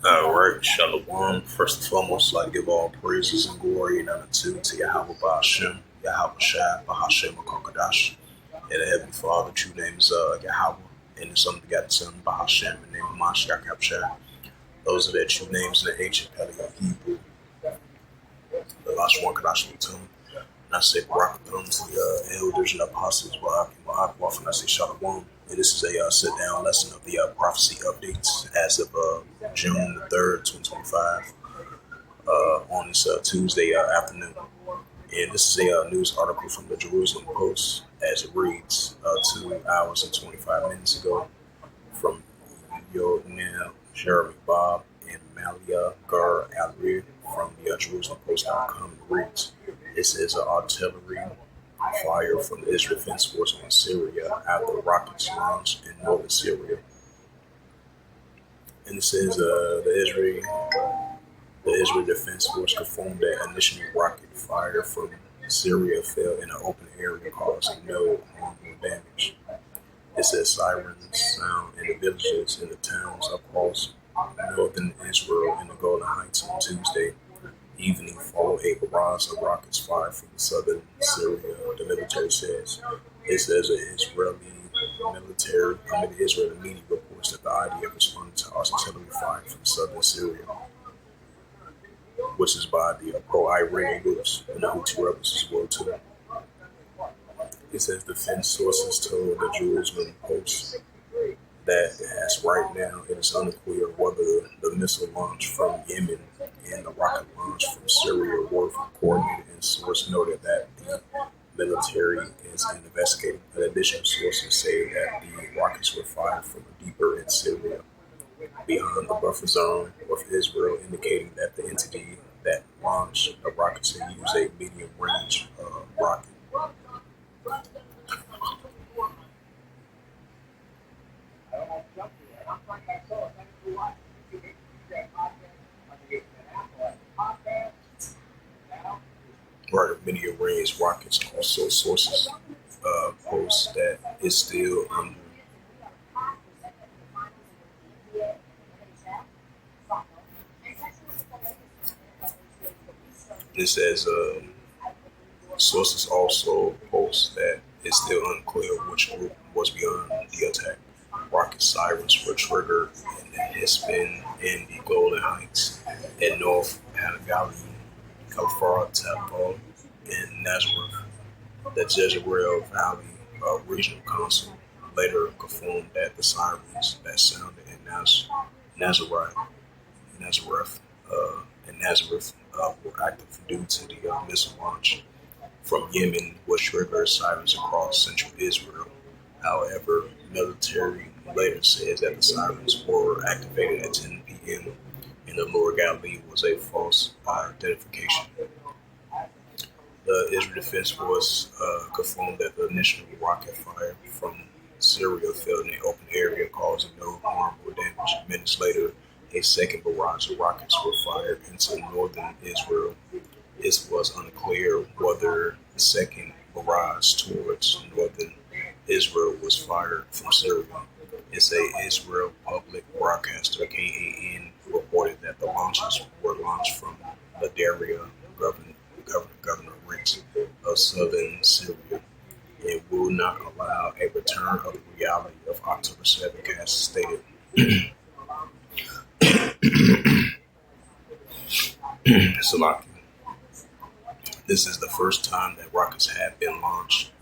All right, Shalom. First and foremost, I'd like to give all praises and glory and honor to Yahweh Ba'ashem, Yahweh Shai, Bahashem, Makokadash. And the Heavenly Father, true name is Yahweh, and His unbegotten Son, Bahashem, and name of Mashiach Shai. Those are their true names in the ancient Paleo Hebrew, the last one Kadash Lutum. And I say Barakathon to the elders and apostles, Wa'ak, and I say Shalom. And this is a sit-down lesson of the prophecy updates as of June the 3rd, 2025, on this Tuesday afternoon. And this is a news article from the Jerusalem Post, as it reads 2 hours and 25 minutes ago, from Yonel, Jeremy Bob, and Malia Gar Alrir from the Jerusalem Post.com. It reads, it says artillery fire from the Israel Defense Force on Syria after rockets launched in northern Syria. And it says the Israel Defense Force confirmed that initial rocket fire from Syria fell in an open area causing no harm or damage. It says sirens sound in the villages and the towns across northern Israel and the Golden Heights on Tuesday evening followed a barrage of rockets fired from southern Syria, the military says. It says the Israeli media reports that the IDF responded to artillery fire from southern Syria, which is by the pro-Iranian groups and the Houthi rebels as well too. It says defense sources told the Jerusalem Post that as right now it is unclear whether the missile launch from Yemen and the rocket launch from Syria were coordinated, and source noted that the military is investigating. Additional sources say that the rockets were fired from deeper in Syria, beyond the buffer zone of Israel, indicating that the entity that launched the rockets had used a medium-range rocket. Right, medium-range rockets. Also, sources post that it's still under. It says sources also post that it's still unclear which group was behind the attack. Rocket sirens were triggered in Hespin and the Golden Heights in North Galilee, Kafar Tabal, and Nazareth. The Jezreel Valley Regional Council later confirmed that the sirens that sounded in Nazareth were active due to the missile launch from Yemen, which triggered sirens across central Israel. However, military later says that the sirens were activated at 10 p.m. in the Lower Galilee was a false identification. The Israel Defense Force confirmed that the initial rocket fire from Syria fell in an open area, causing no harm or damage. Minutes later, a second barrage of rockets were fired into northern Israel. It was unclear whether the second barrage towards northern Israel was fired from Syria. It's a Israel public broadcaster, KAN, reported that the launches were launched from Ladaria governorate of southern Syria, and will not allow a return of the reality of October 7th, as stated. Salaki. This is the first time that rockets have been launched.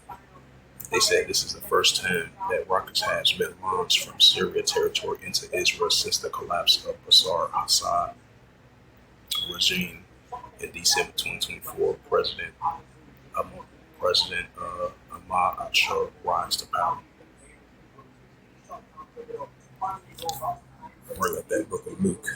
They said this is the first time that rockets has been launched from Syria territory into Israel since the collapse of Bashar Assad regime in December 2024. President Ahmad Achar rise to power. Bring up that book of Luke.